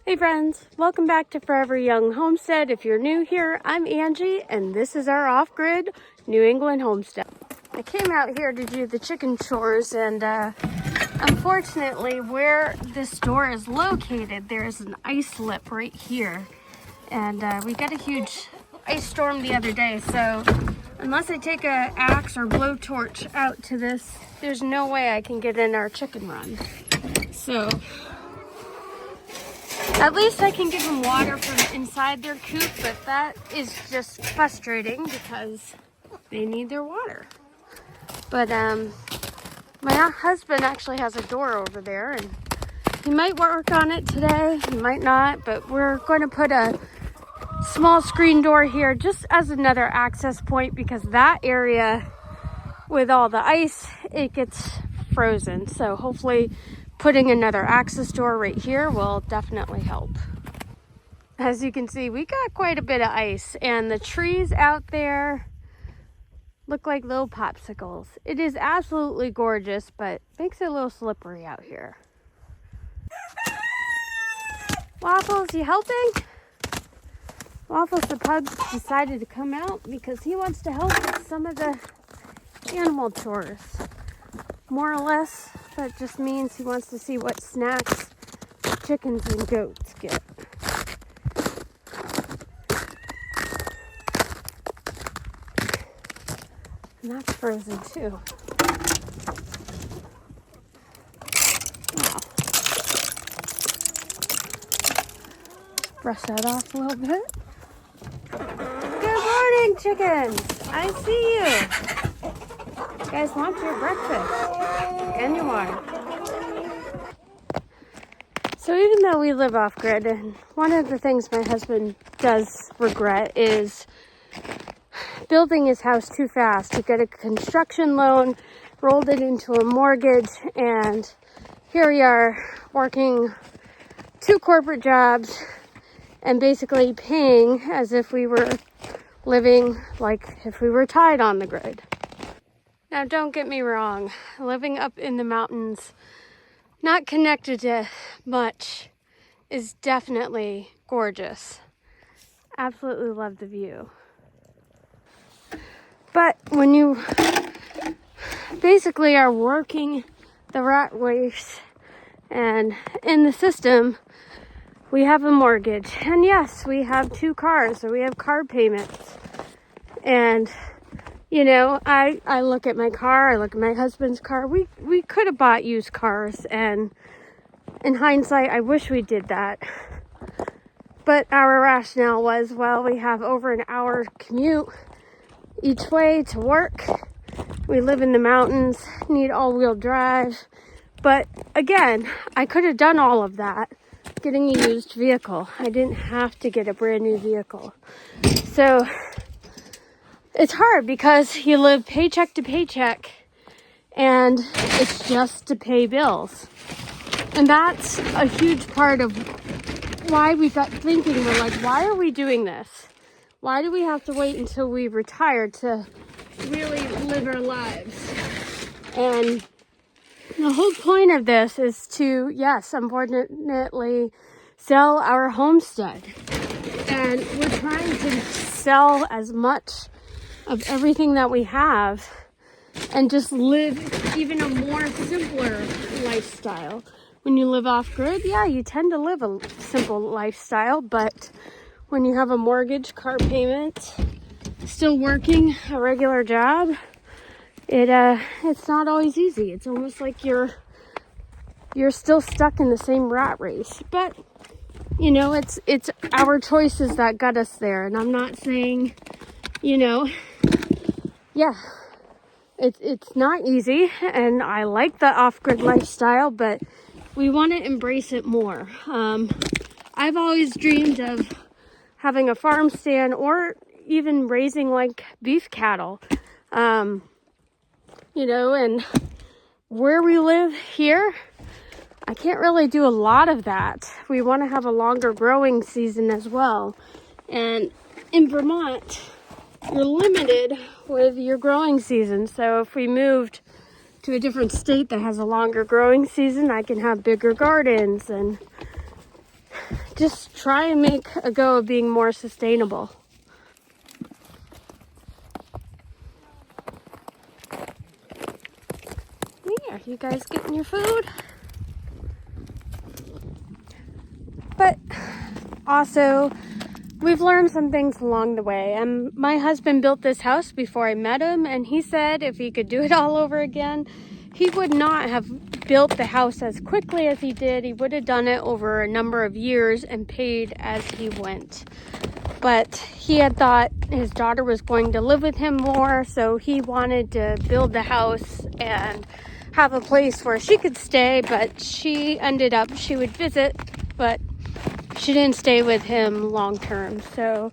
Hey friends, welcome back to Forever Young Homestead. If you're new here, I'm Angie and this is our off-grid New England homestead. I came out here to do the chicken chores and unfortunately where this store is located, there is an ice lip right here. And we got a huge ice storm the other day, so unless I take an axe or blowtorch out to this, there's no way I can get in our chicken run. So at least I can give them water from inside their coop, but that is just frustrating because they need their water. But my husband actually has a door over there, and he might work on it today, he might not, but we're going to put a small screen door here just as another access point because that area with all the ice, it gets frozen. So hopefully putting another access door right here will definitely help. As you can see, we got quite a bit of ice and the trees out there look like little popsicles. It is absolutely gorgeous, but makes it a little slippery out here. Waffles, you helping? Waffles the pug decided to come out because he wants to help with some of the animal chores. More or less, that just means he wants to see what snacks chickens and goats get. And that's frozen too. Wow. Brush that off a little bit. Good morning, chickens. I see you. You guys want your breakfast and your water. So even though we live off grid, and one of the things my husband does regret is building his house too fast. He got a construction loan, rolled it into a mortgage, and here we are working 2 corporate jobs and basically paying as if we were living like if we were tied on the grid. Now, don't get me wrong, living up in the mountains, not connected to much, is definitely gorgeous. Absolutely love the view. But when you basically are working the rat race and in the system, we have a mortgage. And yes, we have 2 cars, so we have car payments. And you know, I look at my car, I look at my husband's car. We could have bought used cars, and in hindsight, I wish we did that. But our rationale was, well, we have over an hour commute each way to work. We live in the mountains, need all-wheel drive. But again, I could have done all of that getting a used vehicle. I didn't have to get a brand new vehicle. So it's hard because you live paycheck to paycheck and it's just to pay bills. And that's a huge part of why we got thinking, we're like, why are we doing this? Why do we have to wait until we retire to really live our lives? And the whole point of this is to, yes, unfortunately, sell our homestead. And we're trying to sell as much of everything that we have and just live even a more simpler lifestyle. When you live off grid, yeah, you tend to live a simple lifestyle, but when you have a mortgage, car payment, still working a regular job, it's not always easy. It's almost like you're still stuck in the same rat race. But you know, it's our choices that got us there. And I'm not saying, you know, yeah, it's not easy, and I like the off-grid lifestyle, but we want to embrace it more. I've always dreamed of having a farm stand or even raising like beef cattle, you know, and where we live here, I can't really do a lot of that. We want to have a longer growing season as well. And in Vermont, you're limited with your growing season. So if we moved to a different state that has a longer growing season, I can have bigger gardens and just try and make a go of being more sustainable. Yeah, you guys getting your food? But also, we've learned some things along the way. And my husband built this house before I met him, and he said if he could do it all over again, he would not have built the house as quickly as he did. He would have done it over a number of years and paid as he went. But he had thought his daughter was going to live with him more, so he wanted to build the house and have a place where she could stay, but she would visit, but she didn't stay with him long term. So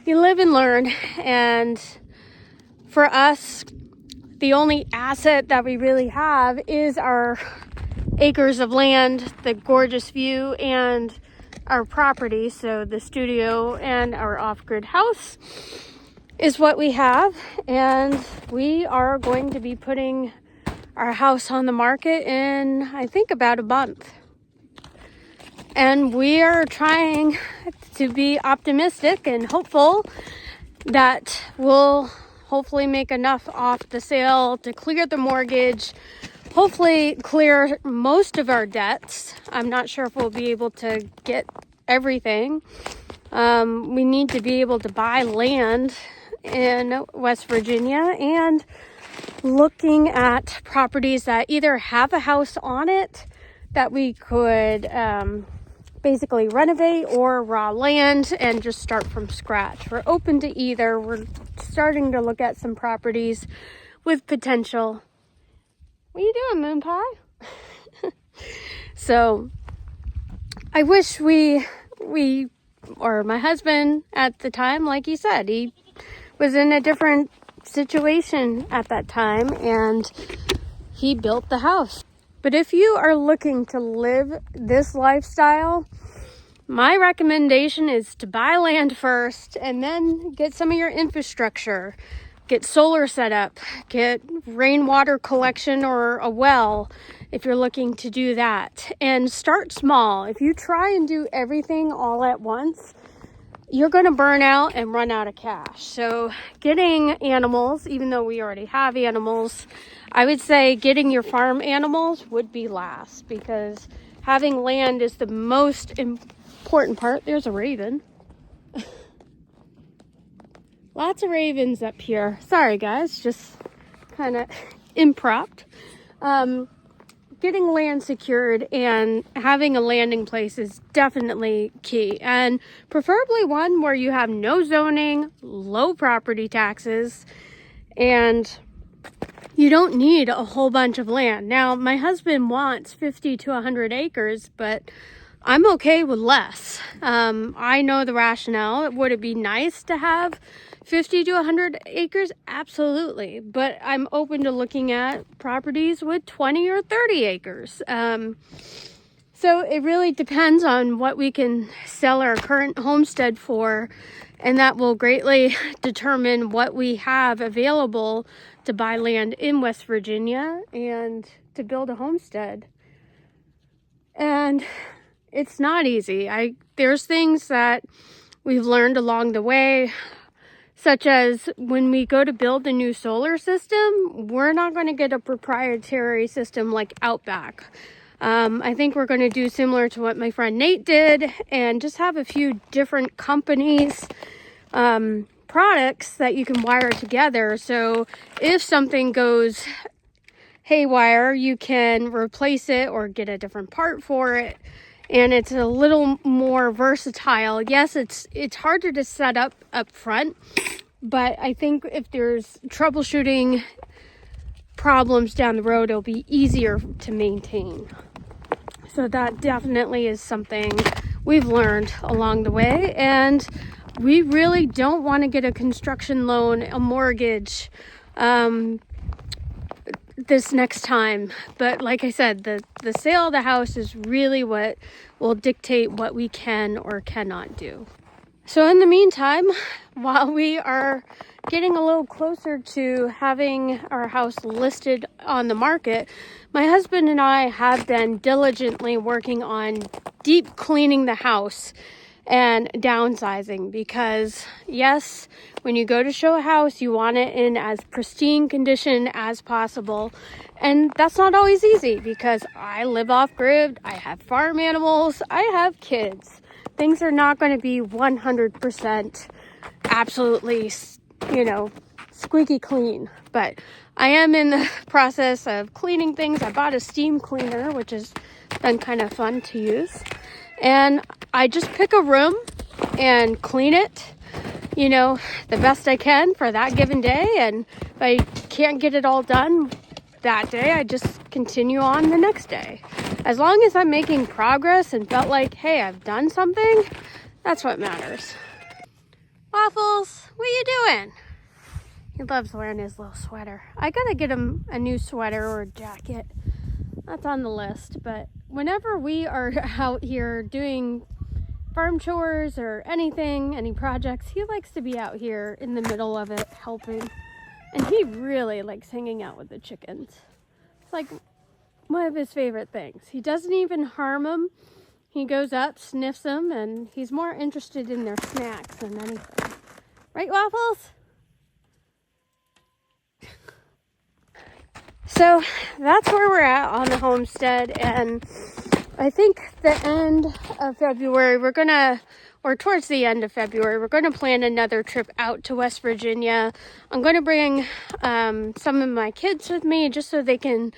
you live and learn. And for us, the only asset that we really have is our acres of land, the gorgeous view, and our property. So the studio and our off-grid house is what we have. And we are going to be putting our house on the market in, I think, about a month. And we are trying to be optimistic and hopeful that we'll hopefully make enough off the sale to clear the mortgage, hopefully clear most of our debts. I'm not sure if we'll be able to get everything. We need to be able to buy land in West Virginia, and looking at properties that either have a house on it that we could basically renovate, or raw land and just start from scratch. We're open to either. We're starting to look at some properties with potential. What are you doing, Moon Pie? So I wish we or my husband at the time, like he said, he was in a different situation at that time and he built the house. But if you are looking to live this lifestyle, my recommendation is to buy land first and then get some of your infrastructure. Get solar set up, get rainwater collection or a well if you're looking to do that. And start small. If you try and do everything all at once, you're going to burn out and run out of cash. So getting animals, even though we already have animals, I would say getting your farm animals would be last, because having land is the most important part. There's a raven. Lots of ravens up here. Sorry guys, just kind of impromptu. Getting land secured and having a landing place is definitely key, and preferably one where you have no zoning, low property taxes, and you don't need a whole bunch of land. Now, my husband wants 50 to 100 acres, but I'm okay with less. I know the rationale. Would it be nice to have 50 to 100 acres? Absolutely. But I'm open to looking at properties with 20 or 30 acres. So it really depends on what we can sell our current homestead for, and that will greatly determine what we have available to buy land in West Virginia and to build a homestead. And it's not easy. There's things that we've learned along the way, such as when we go to build a new solar system, we're not going to get a proprietary system like Outback. I think we're going to do similar to what my friend Nate did and just have a few different companies, products that you can wire together. So if something goes haywire, you can replace it or get a different part for it. And it's a little more versatile. Yes, it's harder to set up front, but I think if there's troubleshooting problems down the road, it'll be easier to maintain. So that definitely is something we've learned along the way. And we really don't want to get a construction loan, a mortgage, this next time. But like I said, the sale of the house is really what will dictate what we can or cannot do. So in the meantime, while we are getting a little closer to having our house listed on the market, my husband and I have been diligently working on deep cleaning the house and downsizing, because yes, when you go to show a house, you want it in as pristine condition as possible. And that's not always easy because I live off grid, I have farm animals, I have kids. Things are not going to be 100% absolutely, squeaky clean. But I am in the process of cleaning things. I bought a steam cleaner, which has been kind of fun to use. And I just pick a room and clean it, the best I can for that given day. And if I can't get it all done that day, I just continue on the next day. As long as I'm making progress and felt like, hey, I've done something, that's what matters. Waffles, what are you doing? He loves wearing his little sweater. I gotta get him a new sweater or a jacket. That's on the list. But whenever we are out here doing farm chores or anything, any projects, he likes to be out here in the middle of it helping. And he really likes hanging out with the chickens. It's like one of his favorite things. He doesn't even harm them. He goes up, sniffs them, and he's more interested in their snacks than anything. Right, Waffles? So that's where we're at on the homestead, and I think the end of February, towards the end of February, we're going to plan another trip out to West Virginia. I'm going to bring some of my kids with me just so they can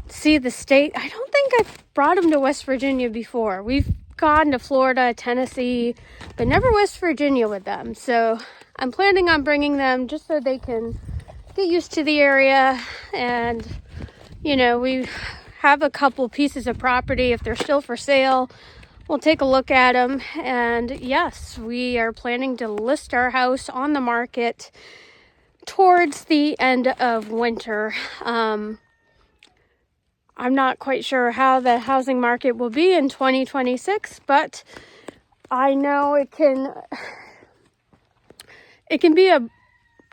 see the state. I don't think I've brought them to West Virginia before. We've gone to Florida, Tennessee, but never West Virginia with them. So I'm planning on bringing them just so they can get used to the area. And, we have a couple pieces of property. If they're still for sale, we'll take a look at them. And yes, we are planning to list our house on the market towards the end of winter. I'm not quite sure how the housing market will be in 2026, but I know it can be a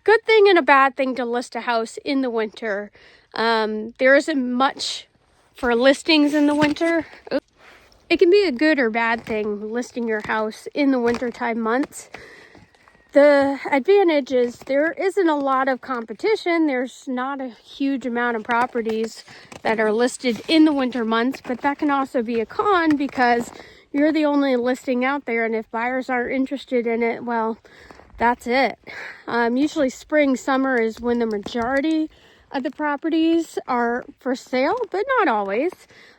good thing and a bad thing to list a house in the winter. There isn't much for listings in the winter. It can be a good or bad thing listing your house in the wintertime months. The advantage is there isn't a lot of competition. There's not a huge amount of properties that are listed in the winter months, but that can also be a con because you're the only listing out there, and if buyers aren't interested in it, well, that's it. Usually spring, summer is when the majority of the properties are for sale, but not always.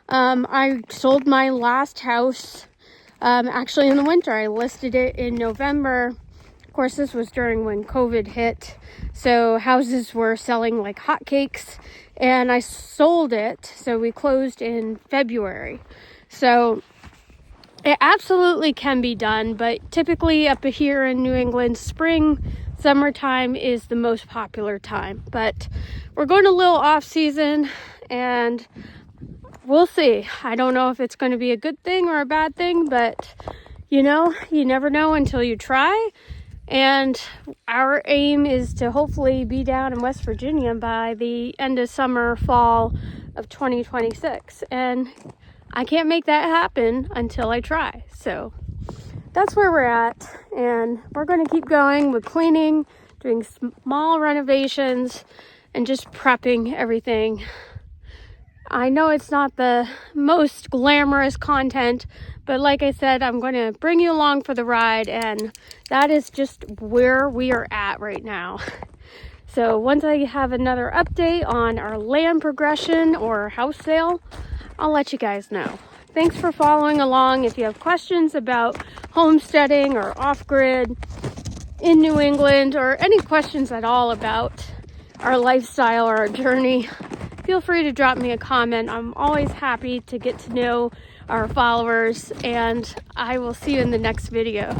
I sold my last house actually in the winter. I listed it in November. Of course, this was during when COVID hit, so houses were selling like hotcakes, and I sold it, so we closed in February. So it absolutely can be done, but typically up here in New England, spring, summertime is the most popular time. But we're going a little off season, and we'll see. I don't know if it's going to be a good thing or a bad thing, but you never know until you try. And our aim is to hopefully be down in West Virginia by the end of summer, fall of 2026. And I can't make that happen until I try. So that's where we're at. And we're going to keep going with cleaning, doing small renovations, and just prepping everything. I know it's not the most glamorous content, but like I said, I'm going to bring you along for the ride, and that is just where we are at right now. So once I have another update on our land progression or house sale, I'll let you guys know. Thanks for following along. If you have questions about homesteading or off-grid in New England, or any questions at all about our lifestyle or our journey, feel free to drop me a comment. I'm always happy to get to know our followers, and I will see you in the next video.